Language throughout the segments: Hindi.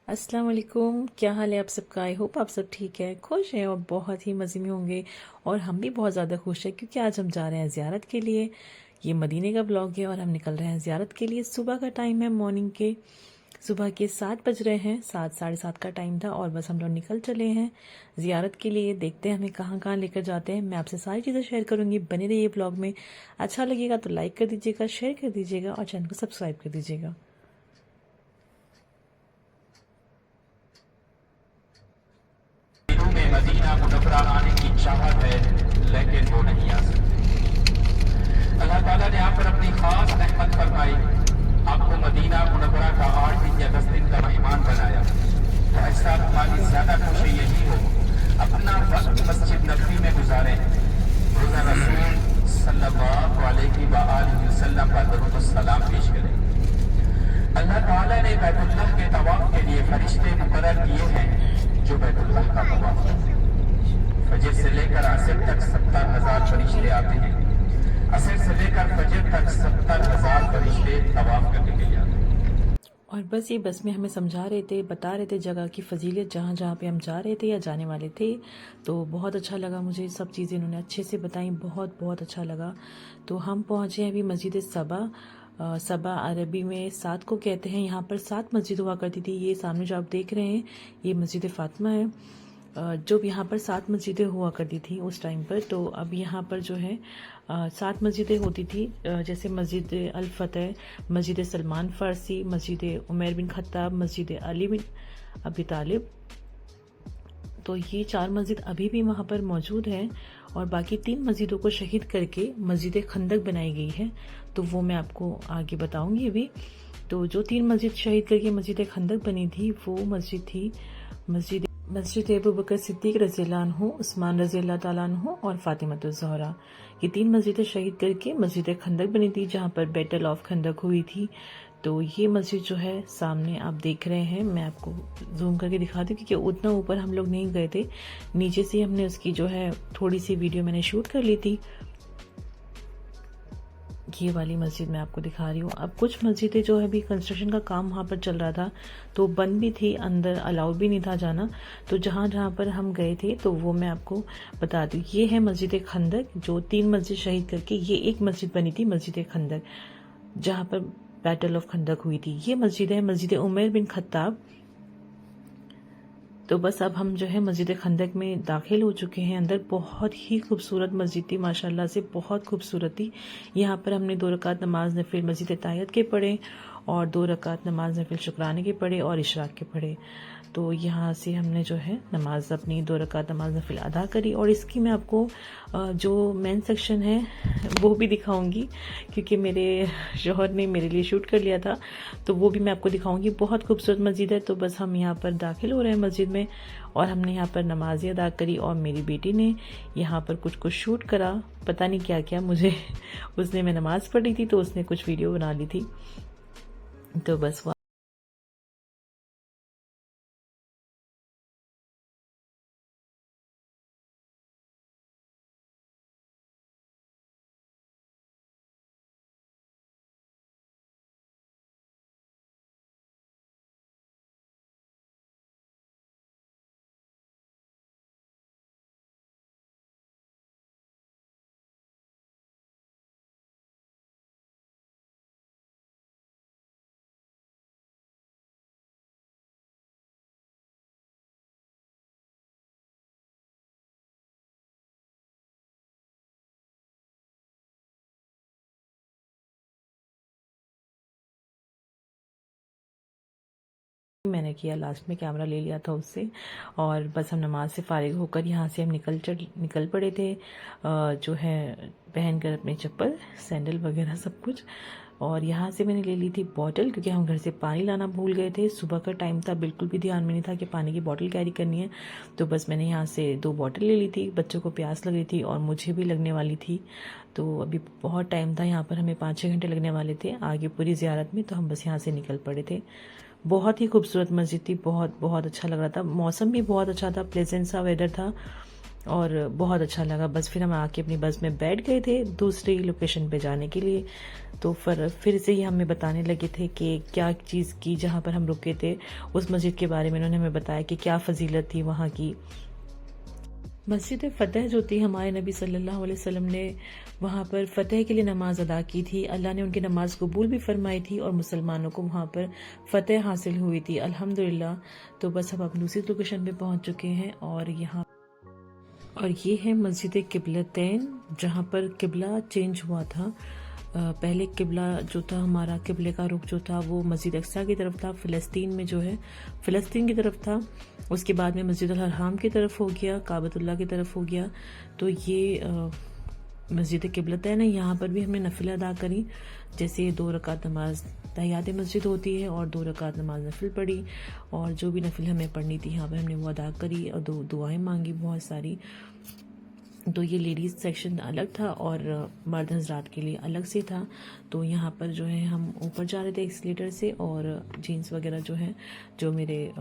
अस्सलाम वालेकुम। क्या हाल है आप सबका? आई होप आप सब ठीक है, खुश हैं और बहुत ही मज़े में होंगे। और हम भी बहुत ज़्यादा खुश हैं क्योंकि आज हम जा रहे हैं ज़ियारत के लिए। ये मदीने का ब्लॉग है और हम निकल रहे हैं ज़ियारत के लिए। सुबह का टाइम है, मॉर्निंग के सुबह के 7 बज रहे हैं। 7 साढ़े 7 का टाइम था और बस हम लोग निकल चले हैं ज़ियारत के लिए। देखते हैं हमें कहाँ कहाँ लेकर जाते हैं। मैं आपसे सारी चीज़ें शेयर करूँगी, बने रहिए ब्लॉग में। अच्छा लगेगा तो लाइक कर दीजिएगा, शेयर कर दीजिएगा और चैनल को सब्सक्राइब कर दीजिएगा। में मदीना मुनव्वरा आने की चाहत है, लेकिन वो नहीं आ सकते। अल्लाह ताला ने आप पर अपनी खास रहमत फरमाई, आपको मदीना मुनव्वरा का 8 दिन या 10 दिन का मेहमान बनाया। तो ऐसा हमारी ज्यादा खुशी यही हो, अपना वक्त मस्जिद नबवी में गुजारें, रोजा रसूल सल्लल्लाहु अलैहि वसल्लम का दरूद और सलाम पेश करें। अल्लाह ताला ने बैतुल्लाह के तवाफ के लिए फरिश्ते मुकर्रर किए हैं जो बैतुल्लाह का तवाफ करते हैं। फजर से लेकर असर तक 70,000 फरिश्ते आते हैं। असर से लेकर फजर तक 70,000 फरिश्ते तवाफ करने के लिए आते हैं। और बस ये बस में हमें समझा रहे थे, बता रहे थे जगह की फजीलत, जहाँ जहाँ पे हम जा रहे थे या जाने वाले थे। तो बहुत अच्छा लगा मुझे, सब चीज़ें इन्होंने अच्छे से बताई, बहुत बहुत अच्छा लगा। तो हम पहुँचे हैं अभी मस्जिद सबा। सबा अरबी में 7 को कहते हैं। यहाँ पर 7 मस्जिद हुआ करती थी। ये सामने जो आप देख रहे हैं ये मस्जिद फ़ातिमा है। जो यहाँ पर 7 मस्जिदें हुआ करती थी उस टाइम पर। तो अब यहाँ पर जो है 7 मस्जिदें होती थी, जैसे मस्जिद अल फतेह, मस्जिद सलमान फ़ारसी, मस्जिद उमर बिन खत्ताब, मस्जिद अली बिन अबी तालिब। तो ये 4 मस्जिद अभी भी वहाँ पर मौजूद हैं और बाकी 3 मस्जिदों को शहीद करके मस्जिद खंदक बनाई गई है। तो वो मैं आपको आगे बताऊंगी अभी। तो जो 3 मस्जिद शहीद करके मस्जिद खंदक बनी थी वो मस्जिद थी मस्जिद अबू बकर सिद्दीक रज़ियल्लाहु अन्हु, उस्मान रज़ियल्लाहु ताला अन्हु और फातिमतुज़ ज़हरा। ये 3 मस्जिदें शहीद करके मस्जिद खंदक बनी थी, जहाँ पर बैटल ऑफ खंदक हुई थी। तो ये मस्जिद जो है सामने आप देख रहे हैं, मैं आपको जूम करके दिखा दूँ क्योंकि उतना ऊपर हम लोग नहीं गए थे। नीचे से हमने उसकी जो है थोड़ी सी वीडियो मैंने शूट कर ली थी। ये वाली मस्जिद मैं आपको दिखा रही हूँ। अब कुछ मस्जिदें जो है अभी कंस्ट्रक्शन का काम वहाँ पर चल रहा था तो बंद भी थी, अंदर अलाउड भी नहीं था जाना। तो जहाँ जहाँ पर हम गए थे तो वो मैं आपको बता दूँ। ये है मस्जिद खंदक, जो 3 मस्जिद शहीद करके ये एक मस्जिद बनी थी, मस्जिद खंदक, जहाँ पर बैटल ऑफ खंदक हुई थी। ये मस्जिद है मस्जिद उमर बिन खत्ताब। तो बस अब हम जो है मस्जिद खंदक में दाखिल हो चुके हैं। अंदर बहुत ही खूबसूरत मस्जिद थी, माशाल्लाह से बहुत खूबसूरत थी। यहाँ पर हमने 2 रकात नमाज नफिल मस्जिद तायत के पढ़े और 2 रकात नमाज नफिल शुक्राने के पढ़े और इशराक के पढ़े। तो यहाँ से हमने जो है नमाज अपनी 2 रकात नमाज नफिल अदा करी। और इसकी मैं आपको जो मेन सेक्शन है वो भी दिखाऊंगी क्योंकि मेरे शोहर ने मेरे लिए शूट कर लिया था, तो वो भी मैं आपको दिखाऊंगी। बहुत खूबसूरत मस्जिद है। तो बस हम यहाँ पर दाखिल हो रहे हैं मस्जिद में और हमने यहाँ पर नमाज़ें अदा करी और मेरी बेटी ने यहाँ पर कुछ कुछ शूट करा, पता नहीं क्या क्या मुझे उसने, मैं नमाज़ पढ़ रही थी तो उसने कुछ वीडियो बना ली थी। तो बस मैंने किया, लास्ट में कैमरा ले लिया था उससे। और बस हम नमाज से फारिग होकर यहाँ से हम निकल पड़े थे, जो है पहन कर अपने चप्पल सैंडल वगैरह सब कुछ। और यहाँ से मैंने ले ली थी बॉटल क्योंकि हम घर से पानी लाना भूल गए थे। सुबह का टाइम था, बिल्कुल भी ध्यान में नहीं था कि पानी की बॉटल कैरी करनी है। तो बस मैंने यहाँ से 2 बॉटल ले ली थी। बच्चों को प्यास लग रही थी और मुझे भी लगने वाली थी। तो अभी बहुत टाइम था, यहाँ पर हमें 5-6 घंटे लगने वाले थे आगे पूरी ज़ियारत में। तो हम बस यहाँ से निकल पड़े थे। बहुत ही खूबसूरत मस्जिद थी, बहुत बहुत अच्छा लग रहा था। मौसम भी बहुत अच्छा था, प्लेजेंट सा वेदर था। और बहुत अच्छा लगा। बस फिर हम आके अपनी बस में बैठ गए थे दूसरी लोकेशन पे जाने के लिए। तो फिर से ही हमें बताने लगे थे कि क्या चीज़ की जहाँ पर हम रुके थे उस मस्जिद के बारे में उन्होंने हमें बताया कि क्या फजीलत थी वहाँ की। मस्जिद फ़तेह जो थी, हमारे नबी सल्लल्लाहु अलैहि वसल्लम ने वहाँ पर फ़तेह के लिए नमाज अदा की थी। अल्लाह ने उनकी नमाज कबूल भी फरमाई थी और मुसलमानों को वहाँ पर फ़तेह हासिल हुई थी अल्हम्दुलिल्लाह। तो बस हम अब दूसरी लोकेशन पे पहुँच चुके हैं और ये है मस्जिद किबलतैन, जहाँ पर किबला चेंज हुआ था। पहले किबला जो था, हमारा किबले का रुख जो था वो मस्जिद अक्सा की तरफ था, फ़लस्तीन में जो है फ़लस्तीन की तरफ था। उसके बाद में मस्जिद अल हराम की तरफ हो गया, काबतुल्लाह की तरफ हो गया। तो ये मस्जिद किबलतैन है। यहाँ पर भी हमने नफिल अदा करी, जैसे 2 रकात नमाज तहियात मस्जिद होती है और 2 रकात नमाज नफिल पढ़ी, और जो भी नफिल हमें पढ़नी थी यहाँ पर हमने वो अदा करी और दुआएं मांगी बहुत सारी। तो ये लेडीज़ सेक्शन अलग था और मर्द हजरात के लिए अलग से था। तो यहाँ पर जो है हम ऊपर जा रहे थे एस्केलेटर से, और जीन्स वगैरह जो है, जो मेरे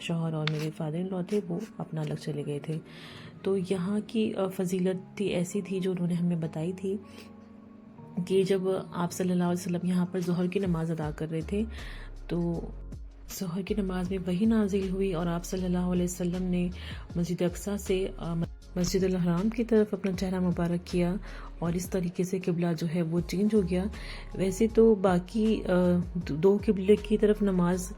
शौहर और मेरे फादर इन लॉ थे वो अपना अलग चले गए थे। तो यहाँ की फजीलत थी ऐसी थी जो उन्होंने हमें बताई थी कि जब आप सल्लल्लाहु अलैहि वसल्लम यहाँ पर ज़ोहर की नमाज़ अदा कर रहे थे, तो ज़ोहर की नमाज में वही नाजिल हुई और आप सल्लल्लाहु अलैहि वसल्लम ने मस्जिद अक्सा से मस्जिद अल हराम की तरफ अपना चेहरा मुबारक किया और इस तरीके से किबला जो है वो चेंज हो गया। वैसे तो बाकी 2 किबले की तरफ नमाज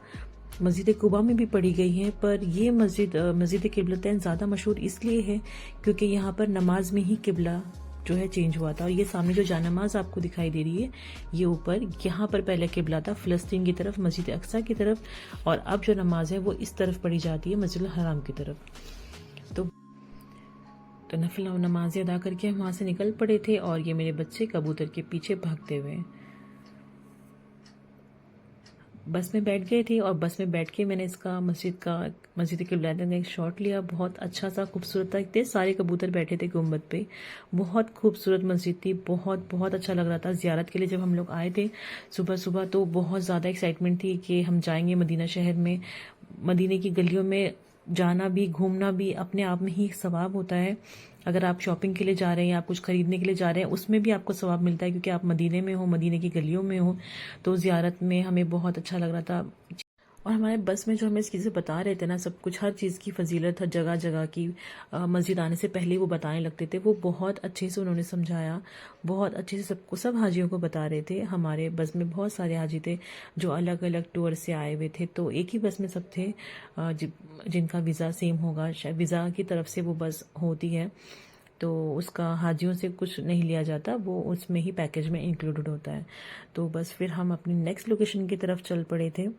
मस्जिद कुबा में भी पढ़ी गई है, पर ये मस्जिद किबलतैन ज़्यादा मशहूर इसलिए है क्योंकि यहाँ पर नमाज में ही किबला जो है चेंज हुआ था। और ये सामने जो जानमाज आपको दिखाई दे रही है, ये ऊपर, यहाँ पर पहले किबला था फ़लस्तीन की तरफ, मस्जिद अक्सा की तरफ, और अब जो नमाज है वो इस तरफ पढ़ी जाती है, मस्जिद हराम की तरफ। तो नफिल नमाज़ें अदा करके हम वहाँ से निकल पड़े थे और ये मेरे बच्चे कबूतर के पीछे भागते हुए बस में बैठ गए थे। और बस में बैठ के मैंने इसका मस्जिद किबलतैन का एक शॉट लिया, बहुत अच्छा सा खूबसूरत था। इतने सारे कबूतर बैठे थे गुम्बद पे, बहुत खूबसूरत मस्जिद थी, बहुत बहुत अच्छा लग रहा था। ज़ियारत के लिए जब हम लोग आए थे सुबह सुबह तो बहुत ज़्यादा एक्साइटमेंट थी कि हम जाएंगे मदीना शहर में। मदीने की गलियों में जाना भी, घूमना भी अपने आप में ही एक सवाब होता है। अगर आप शॉपिंग के लिए जा रहे हैं या आप कुछ खरीदने के लिए जा रहे हैं, उसमें भी आपको सवाब मिलता है क्योंकि आप मदीने में हो, मदीने की गलियों में हो। तो ज़ियारत में हमें बहुत अच्छा लग रहा था। और हमारे बस में जो हमें इस चीज़ें बता रहे थे ना, सब कुछ, हर चीज़ की फजीलत, हर जगह जगह की, मस्जिद आने से पहले वो बताने लगते थे। वो बहुत अच्छे से उन्होंने समझाया, बहुत अच्छे से सबको, सब हाजियों को बता रहे थे। हमारे बस में बहुत सारे हाजी थे जो अलग अलग टूर से आए हुए थे, तो एक ही बस में सब थे जिनका वीज़ा सेम होगा, शायद वीज़ा की तरफ से वो बस होती है, तो उसका हाजियों से कुछ नहीं लिया जाता, वो उसमें ही पैकेज में इंक्लूडेड होता है। तो बस फिर हम अपनी नेक्स्ट लोकेशन की तरफ चल पड़े थे।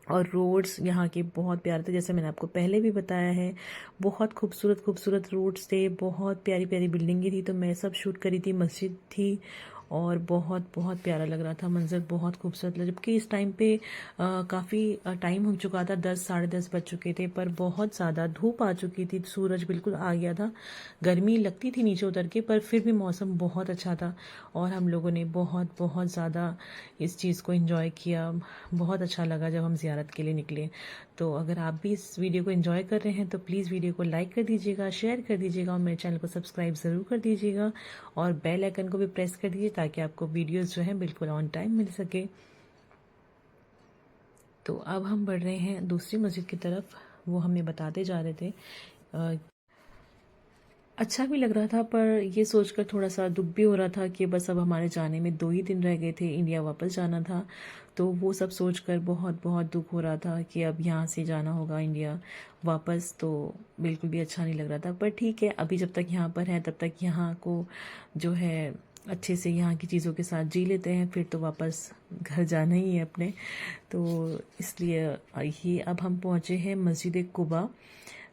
और रोड्स यहाँ के बहुत प्यारे थे, जैसे मैंने आपको पहले भी बताया है, बहुत खूबसूरत खूबसूरत रोड्स थे, बहुत प्यारी प्यारी बिल्डिंगें थी। तो मैं सब शूट करी थी, मस्जिद थी, और बहुत बहुत प्यारा लग रहा था मंजर, बहुत खूबसूरत लगा। जबकि इस टाइम पे काफ़ी टाइम हो चुका था, 10 साढ़े 10 बज चुके थे, पर बहुत ज़्यादा धूप आ चुकी थी, सूरज बिल्कुल आ गया था, गर्मी लगती थी नीचे उतर के, पर फिर भी मौसम बहुत अच्छा था और हम लोगों ने बहुत बहुत ज़्यादा इस चीज़ को एंजॉय किया। बहुत अच्छा लगा जब हम ज़ियारत के लिए निकले। तो अगर आप भी इस वीडियो को एंजॉय कर रहे हैं तो प्लीज़ वीडियो को लाइक कर दीजिएगा, शेयर कर दीजिएगा और मेरे चैनल को सब्सक्राइब ज़रूर कर दीजिएगा और बेल आइकन को भी प्रेस कर दीजिए ताकि आपको वीडियोस जो हैं बिल्कुल ऑन टाइम मिल सके। तो अब हम बढ़ रहे हैं दूसरी मस्जिद की तरफ, वो हमें बताते जा रहे थे। अच्छा भी लग रहा था, पर ये सोचकर थोड़ा सा दुख भी हो रहा था कि बस अब हमारे जाने में 2 ही दिन रह गए थे, इंडिया वापस जाना था। तो वो सब सोचकर बहुत बहुत दुख हो रहा था कि अब यहाँ से जाना होगा इंडिया वापस, तो बिल्कुल भी अच्छा नहीं लग रहा था। पर ठीक है, अभी जब तक यहाँ पर है तब तक यहाँ को जो है अच्छे से यहाँ की चीज़ों के साथ जी लेते हैं, फिर तो वापस घर जाना ही है अपने। तो इसलिए ये अब हम पहुँचे हैं मस्जिद कुबा।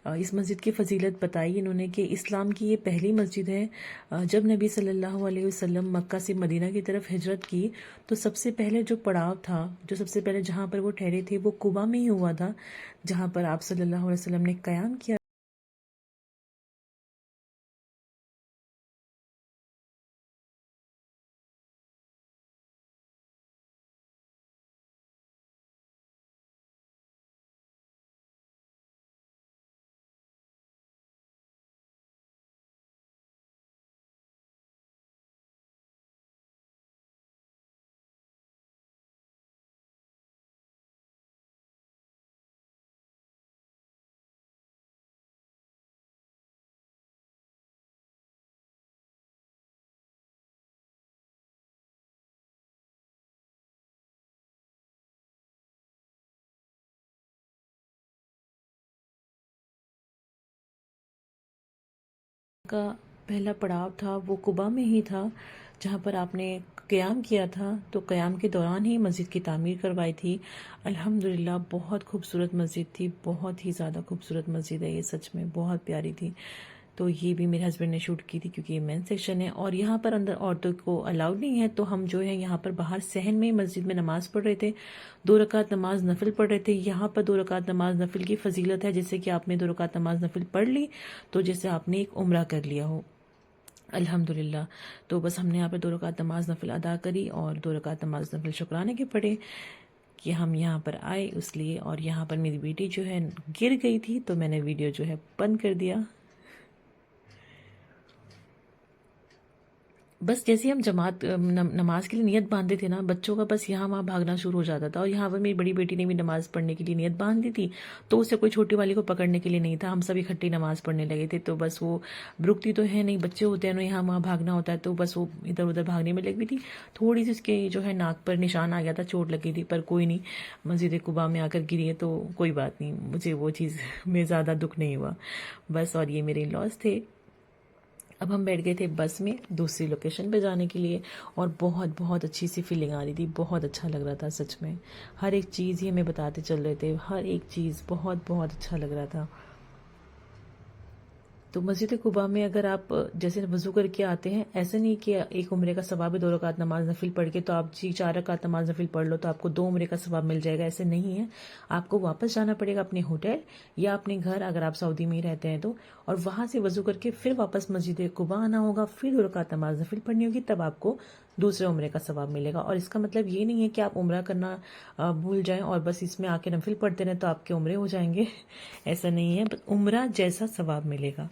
इस मस्जिद की फ़जीलत बताई इन्होंने कि इस्लाम की ये पहली मस्जिद है। जब नबी सल्लल्लाहु अलैहि वसल्लम मक्का से मदीना की तरफ हिजरत की तो सबसे पहले जो पड़ाव था, जो सबसे पहले जहाँ पर वो ठहरे थे, वो कुबा में ही हुआ था, जहाँ पर आप सल्लल्लाहु अलैहि वसल्लम ने क़याम किया। का पहला पड़ाव था वो कुबा में ही था, जहाँ पर आपने क़याम किया था। तो क़याम के दौरान ही मस्जिद की तामीर करवाई थी। अल्हम्दुलिल्लाह बहुत खूबसूरत मस्जिद थी, बहुत ही ज़्यादा खूबसूरत मस्जिद है ये, सच में बहुत प्यारी थी। तो ये भी मेरे हस्बैंड ने शूट की थी, क्योंकि ये मेन सेक्शन है और यहाँ पर अंदर औरतों को अलाउड नहीं है। तो हम जो है यहाँ पर बाहर सहन में मस्जिद में नमाज़ पढ़ रहे थे, 2 रकात नमाज नफिल पढ़ रहे थे। यहाँ पर 2 रकात नमाज नफिल की फजीलत है, जैसे कि आपने 2 रकात नमाज नफिल पढ़ ली तो जैसे आपने एक उम्रा कर लिया हो, अल्हम्दुलिल्लाह। तो बस हमने यहाँ पर 2 रकात नमाज नफिल अदा करी और 2 रकात नमाज नफिल शुक्राने के पढ़े कि हम यहाँ पर आए इसलिए। और यहाँ पर मेरी बेटी जो है गिर गई थी, तो मैंने वीडियो जो है बंद कर दिया। बस जैसे ही हम जमात नमाज के लिए नियत बांधते थे ना, बच्चों का बस यहाँ वहाँ भागना शुरू हो जाता था। और यहाँ पर मेरी बड़ी बेटी ने भी नमाज पढ़ने के लिए नियत बांध दी थी, तो उससे कोई छोटी वाली को पकड़ने के लिए नहीं था। हम सब इकट्ठी नमाज पढ़ने लगे थे। तो बस वो रुकती तो है नहीं, बच्चे होते हैं ना, यहाँ वहाँ भागना होता है, तो बस वो इधर उधर भागने में लगी थी। थोड़ी सी उसके जो है नाक पर निशान आ गया था, चोट लगी थी, पर कोई नहीं, मस्जिद कुबा में आकर गिरी है तो कोई बात नहीं, मुझे वो चीज़ में ज़्यादा दुख नहीं हुआ बस। और ये मेरे लॉस थे। अब हम बैठ गए थे बस में दूसरी लोकेशन पे जाने के लिए, और बहुत बहुत अच्छी सी फीलिंग आ रही थी, बहुत अच्छा लग रहा था सच में। हर एक चीज़ ही हमें बताते चल रहे थे, हर एक चीज़ बहुत बहुत अच्छा लग रहा था। तो मस्जिद कुबा में अगर आप जैसे वज़ू करके आते हैं, ऐसे नहीं कि एक उम्रे का सवाब है 2 रकात नमाज नफिल पढ़ के, तो आप जी 4 रकात नमाज नफिल पढ़ लो तो आपको 2 उम्रे का सवाब मिल जाएगा, ऐसे नहीं है। आपको वापस जाना पड़ेगा अपने होटल या अपने घर, अगर आप सऊदी में ही रहते हैं तो, और वहाँ से वज़ू करके फिर वापस मस्जिद कुबा आना होगा, फिर 2 रकात नमाज नफिल पढ़नी होगी, तब आपको दूसरे उम्रे का सवाब मिलेगा। और इसका मतलब ये नहीं है कि आप उम्रा करना भूल जाएं और बस इसमें आके नफिल पढ़ते रहें तो आपके उम्रे हो जाएंगे ऐसा नहीं है, बस उम्रा जैसा सवाब मिलेगा।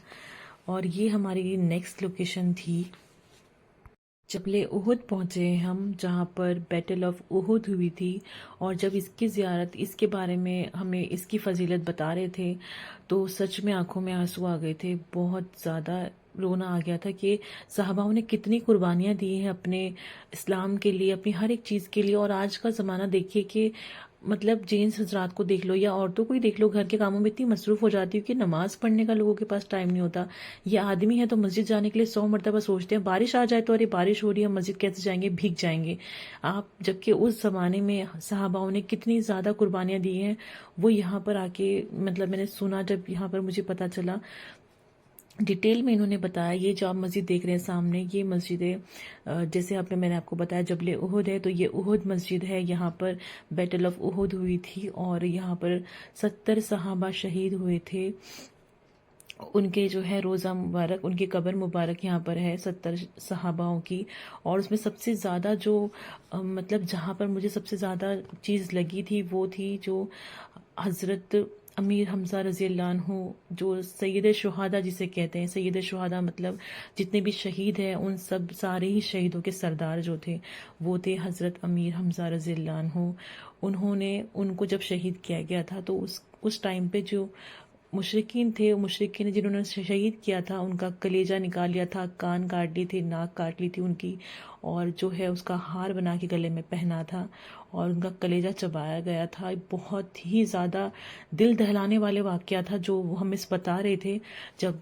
और ये हमारी नेक्स्ट लोकेशन थी जबले उहुद पहुँचे हम, जहाँ पर बैटल ऑफ उहुद हुई थी। और जब इसकी ज़ियारत, इसके बारे में हमें इसकी फजीलत बता रहे थे, तो सच में आंखों में आंसू आ गए थे, बहुत ज़्यादा रोना आ गया था कि सहाबाओं ने कितनी कुर्बानियाँ दी हैं अपने इस्लाम के लिए, अपनी हर एक चीज़ के लिए। और आज का ज़माना देखिए कि मतलब जेंट्स हजरात को देख लो या औरतों को ही देख लो, घर के कामों में इतनी मसरूफ हो जाती हूँ कि नमाज पढ़ने का लोगों के पास टाइम नहीं होता। ये आदमी है तो मस्जिद जाने के लिए 100 मरतबा सोचते हैं, बारिश आ जाए तो अरे बारिश हो रही है, मस्जिद कैसे जाएंगे, भीग जाएंगे आप। जबकि उस ज़माने में सहाबाओं ने कितनी ज़्यादा कुर्बानियाँ दी हैं, वो यहाँ पर आके मतलब मैंने सुना, जब यहाँ पर मुझे पता चला डिटेल में इन्होंने बताया। ये जो आप मस्जिद देख रहे हैं सामने, ये मस्जिद है, जैसे मैंने आपको बताया जबले उहुद है, तो ये उहुद मस्जिद है। यहाँ पर बैटल ऑफ उहुद हुई थी और यहाँ पर 70 सहाबा शहीद हुए थे। उनके जो है रोज़ा मुबारक, उनकी कब्र मुबारक यहाँ पर है 70 सहाबाओं की। और उसमें सबसे ज़्यादा जो मतलब जहाँ पर मुझे सबसे ज़्यादा चीज़ लगी थी वो थी जो हज़रत अमीर हमज़ा रज़ी अल्लाह अन्हु, जो सैयद शुहादा जिसे कहते हैं। सैयद शुहादा मतलब जितने भी शहीद हैं उन सब सारे ही शहीदों के सरदार जो थे वो थे हज़रत अमीर हमज़ा रज़ी अल्लाह अन्हु। उन्होंने उनको जब शहीद किया गया था तो उस टाइम पे जो मुशरिकीन थे, मुशरिकीन जिन्होंने शहीद किया था उनका कलेजा निकाल लिया था, कान काट ली थी, नाक काट ली थी उनकी, और जो है उसका हार बना के गले में पहना था और उनका कलेजा चबाया गया था। बहुत ही ज़्यादा दिल दहलाने वाले वाक़या था जो हम इस बता रहे थे। जब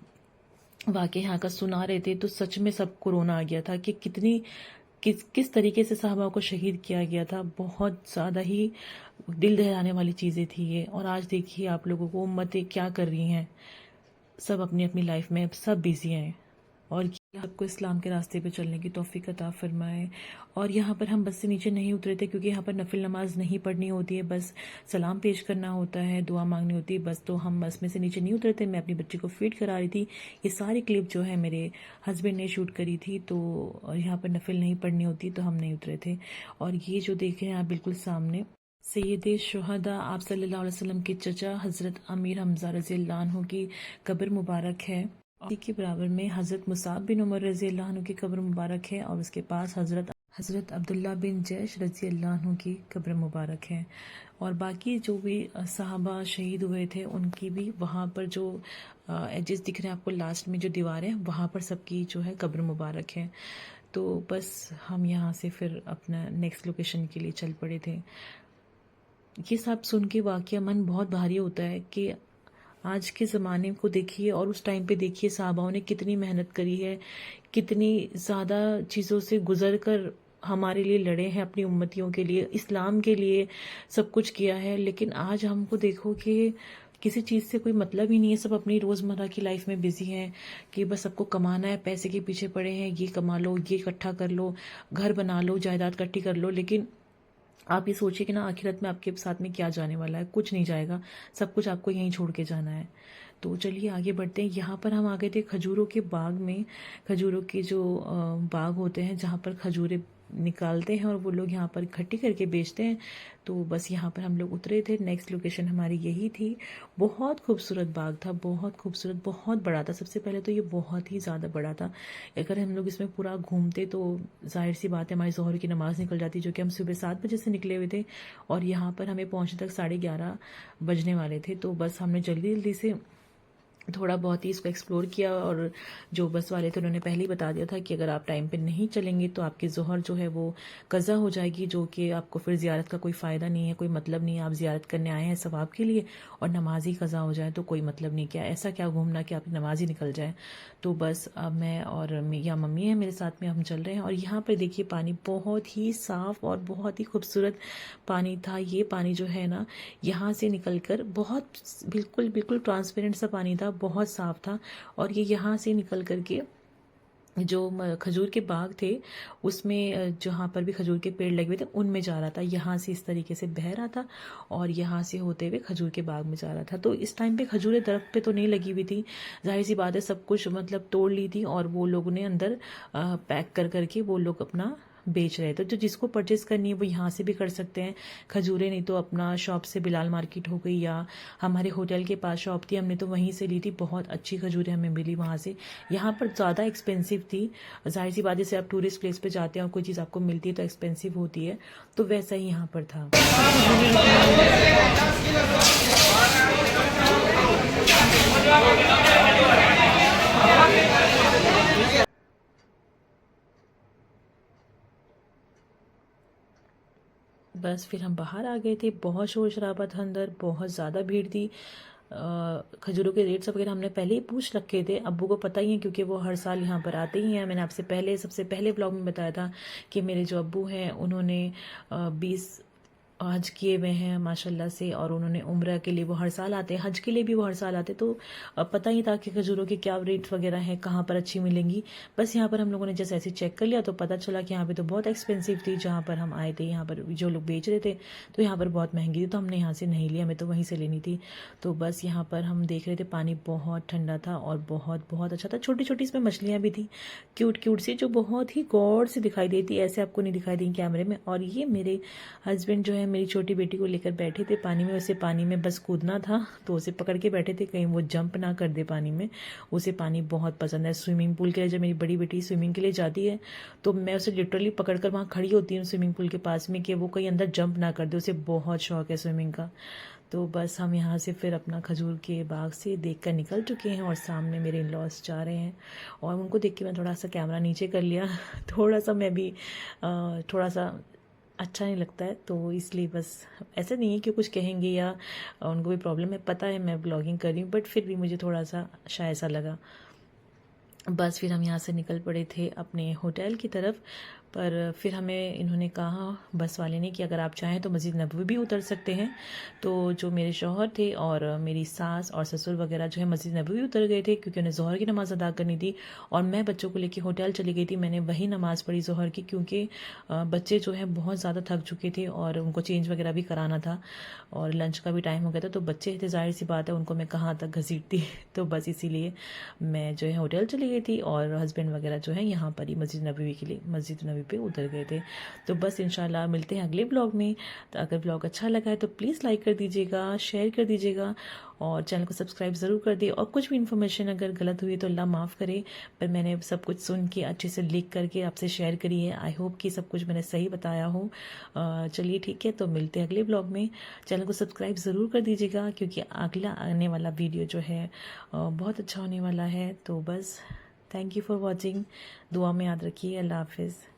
वाक़या यहाँ का सुना रहे थे तो सच में सबको रोना आ गया था कि किस तरीके से साहबा को शहीद किया गया था। बहुत ज़्यादा ही दिल दहलाने वाली चीज़ें थी ये। और आज देखिए आप लोगों को उम्मतें क्या कर रही हैं, सब अपनी अपनी लाइफ में सब बिजी हैं। और आपको इस्लाम के रास्ते पे चलने की तौफीक अता फरमाए। और यहाँ पर हम बस से नीचे नहीं उतरे थे क्योंकि यहाँ पर नफिल नमाज नहीं पढ़नी होती है, बस सलाम पेश करना होता है, दुआ मांगनी होती है बस। तो हम बस में से नीचे नहीं उतरे थे, मैं अपनी बच्ची को फीड करा रही थी। ये सारी क्लिप जो है मेरे हस्बैंड ने शूट करी थी। तो यहाँ पर नफिल नहीं पढ़नी होती तो हम नहीं उतरे थे। और ये जो देखें आप बिल्कुल सामने सैयद शुहदा आप सल्लल्लाहु अलैहि वसल्लम के चचा हज़रत अमीर हमज़ा रज़ी अल्लाह अन्हु की कब्र मुबारक है। इसी के बराबर में हज़रत मुसाब बिन उमर रज़ी अल्लाह अन्हु की कब्र मुबारक है और उसके पास हज़रत अब्दुल्ला बिन जैश रज़ी अल्लाह अन्हु की कब्र मुबारक है। और बाकी जो भी सहाबा शहीद हुए थे उनकी भी वहाँ पर जो एजेस दिख रहे हैं आपको लास्ट में जो दीवारें हैं वहाँ पर सबकी जो है कब्र मुबारक है। तो बस हम यहाँ से फिर अपना नेक्स्ट लोकेशन के लिए चल पड़े थे। ये सब सुन के वाकया मन बहुत भारी होता है कि आज के ज़माने को देखिए और उस टाइम पे देखिए सहाबाओं ने कितनी मेहनत करी है, कितनी ज़्यादा चीज़ों से गुजर कर हमारे लिए लड़े हैं, अपनी उम्मतियों के लिए, इस्लाम के लिए सब कुछ किया है। लेकिन आज हमको देखो कि किसी चीज़ से कोई मतलब ही नहीं है, सब अपनी रोज़मर्रा की लाइफ में बिजी हैं कि बस सबको कमाना है, पैसे के पीछे पड़े हैं, ये कमा लो, ये इकट्ठा कर लो, घर बना लो, जायदाद इकट्ठी कर लो। लेकिन आप ये सोचिए कि ना आखिरत में आपके साथ में क्या जाने वाला है, कुछ नहीं जाएगा, सब कुछ आपको यहीं छोड़ के जाना है। तो चलिए आगे बढ़ते हैं। यहाँ पर हम आ गए थे खजूरों के बाग में। खजूरों के जो बाग होते हैं जहाँ पर खजूरें निकालते हैं और वो लोग यहाँ पर इकट्ठी करके बेचते हैं। तो बस यहाँ पर हम लोग उतरे थे। नेक्स्ट लोकेशन हमारी यही थी। बहुत खूबसूरत बाग था, बहुत खूबसूरत, बहुत बड़ा था। सबसे पहले तो ये बहुत ही ज़्यादा बड़ा था। अगर हम लोग इसमें पूरा घूमते तो जाहिर सी बात है हमारी ज़ोहर की नमाज़ निकल जाती, जो कि हम सुबह 7 बजे से निकले हुए थे और यहाँ पर हमें पहुँचने तक 11:30 बजने वाले थे। तो बस हमने जल्दी जल्दी से थोड़ा बहुत ही इसको एक्सप्लोर किया और जो बस वाले थे उन्होंने पहले ही बता दिया था कि अगर आप टाइम पे नहीं चलेंगे तो आपकी ज़ोहर जो है वो कज़ा हो जाएगी, जो कि आपको फिर ज़ियारत का कोई फ़ायदा नहीं है, कोई मतलब नहीं है। आप ज़ियारत करने आए हैं सवाब के लिए और नमाज ही कज़ा हो जाए तो कोई मतलब नहीं। क्या ऐसा क्या घूमना कि आपकी नमाज ही निकल जाए। तो बस अब मैं और या मम्मी है मेरे साथ में, हम चल रहे हैं। और यहाँ पर देखिए पानी बहुत ही साफ़ और बहुत ही खूबसूरत पानी था। ये पानी जो है ना यहाँ से निकल कर बहुत बिल्कुल बिल्कुल ट्रांसपेरेंट सा पानी था, बहुत साफ था। और ये यहाँ से निकल करके जो खजूर के बाग थे उसमें जहाँ पर भी खजूर के पेड़ लगे हुए थे उनमें जा रहा था। यहाँ से इस तरीके से बह रहा था और यहाँ से होते हुए खजूर के बाग में जा रहा था। तो इस टाइम पे खजूरें दरख्त पे तो नहीं लगी हुई थी, जाहिर सी बात है सब कुछ मतलब तोड़ ली थी और वो लोगों ने अंदर पैक कर करके वो लोग अपना बेच रहे थे। तो जिसको परचेज़ करनी है वो यहाँ से भी कर सकते हैं खजूरें, नहीं तो अपना शॉप से बिलाल मार्केट हो गई या हमारे होटल के पास शॉप थी, हमने तो वहीं से ली थी। बहुत अच्छी खजूरें हमें मिली वहाँ से। यहाँ पर ज़्यादा एक्सपेंसिव थी, जाहिर सी बात है जैसे आप टूरिस्ट प्लेस पे जाते हैं और कोई चीज़ आपको मिलती है तो एक्सपेंसिव होती है, तो वैसा ही यहाँ पर था। बस फिर हम बाहर आ गए थे। बहुत शोर शराबा था अंदर, बहुत ज़्यादा भीड़ थी। खजूरों के रेट्स वगैरह हमने पहले ही पूछ रखे थे, अब्बू को पता ही है क्योंकि वो हर साल यहाँ पर आते ही हैं। मैंने आपसे पहले सबसे पहले व्लॉग में बताया था कि मेरे जो अब्बू हैं उन्होंने 20 हज किए हुए हैं माशाल्लाह से, और उन्होंने उम्रा के लिए वो हर साल आते हैं, हज के लिए भी वो हर साल आते। तो पता ही था कि खजूरों के क्या रेट वगैरह हैं, कहाँ पर अच्छी मिलेंगी। बस यहाँ पर हम लोगों ने जैसे ऐसे चेक कर लिया तो पता चला कि यहाँ पे तो बहुत एक्सपेंसिव थी। जहाँ पर हम आए थे यहाँ पर जो लोग बेच रहे थे तो यहाँ पर बहुत महंगी थी, तो हमने यहाँ से नहीं लिया, हमें तो वहीं से लेनी थी। तो बस यहाँ पर हम देख रहे थे, पानी बहुत ठंडा था और बहुत बहुत अच्छा था। छोटी छोटी इसमें मछलियाँ भी थी, क्यूट क्यूट सी, जो बहुत ही गौर से दिखाई देती, ऐसे आपको नहीं दिखाई देंगी कैमरे में। और ये मेरे हस्बैंड जो है मेरी छोटी बेटी को लेकर बैठे थे पानी में। उसे पानी में बस कूदना था तो उसे पकड़ के बैठे थे कहीं वो जंप ना कर दे पानी में। उसे पानी बहुत पसंद है। स्विमिंग पूल के लिए जब मेरी बड़ी बेटी स्विमिंग के लिए जाती है तो मैं उसे लिटरली पकड़ कर वहाँ खड़ी होती हूँ स्विमिंग पूल के पास में कि वो कहीं अंदर जंप ना कर दे। उसे बहुत शौक है स्विमिंग का। तो बस हम यहाँ से फिर अपना खजूर के बाग से देख कर निकल चुके हैं और सामने मेरे इन लॉज जा रहे हैं और उनको देख के मैं थोड़ा सा कैमरा नीचे कर लिया। थोड़ा सा मैं भी थोड़ा सा अच्छा नहीं लगता है, तो इसलिए बस ऐसा नहीं है कि कुछ कहेंगे या उनको भी प्रॉब्लम है, पता है मैं ब्लॉगिंग कर रही हूँ, बट फिर भी मुझे थोड़ा सा शायद सा लगा। बस फिर हम यहाँ से निकल पड़े थे अपने होटल की तरफ। पर फिर हमें इन्होंने कहा बस वाले ने कि अगर आप चाहें तो मस्जिद नबवी भी उतर सकते हैं। तो जो मेरे शौहर थे और मेरी सास और ससुर वगैरह जो है मस्जिद नबवी उतर गए थे क्योंकि उन्हें ज़ोहर की नमाज़ अदा करनी थी और मैं बच्चों को लेकर होटल चली गई थी। मैंने वही नमाज़ पढ़ी ज़ोहर की, क्योंकि बच्चे जो हैं बहुत ज़्यादा थक चुके थे और उनको चेंज वगैरह भी कराना था और लंच का भी टाइम हो गया था। तो बच्चे थे, जाहिर सी बात है उनको मैं कहाँ तक घसीटती। तो बस इसीलिए मैं जो है होटल चली गई थी और हस्बैंड वगैरह जो है यहाँ पर ही मस्जिद नबवी के लिए मस्जिद नबवी पे उतर गए थे। तो बस इंशाल्लाह मिलते हैं अगले ब्लॉग में। तो अगर ब्लॉग अच्छा लगा है तो प्लीज़ लाइक कर दीजिएगा, शेयर कर दीजिएगा और चैनल को सब्सक्राइब ज़रूर कर दिए। और कुछ भी इन्फॉर्मेशन अगर गलत हुई तो अल्लाह माफ़ करे, पर मैंने सब कुछ सुन के अच्छे से लिख करके आपसे शेयर करी है। आई होप कि सब कुछ मैंने सही बताया हो। चलिए ठीक है, तो मिलते हैं अगले ब्लॉग में। चैनल को सब्सक्राइब ज़रूर कर दीजिएगा क्योंकि अगला आने वाला वीडियो जो है बहुत अच्छा होने वाला है। तो बस थैंक यू फॉर वॉचिंग। दुआ में याद रखिए। अल्लाह हाफिज़।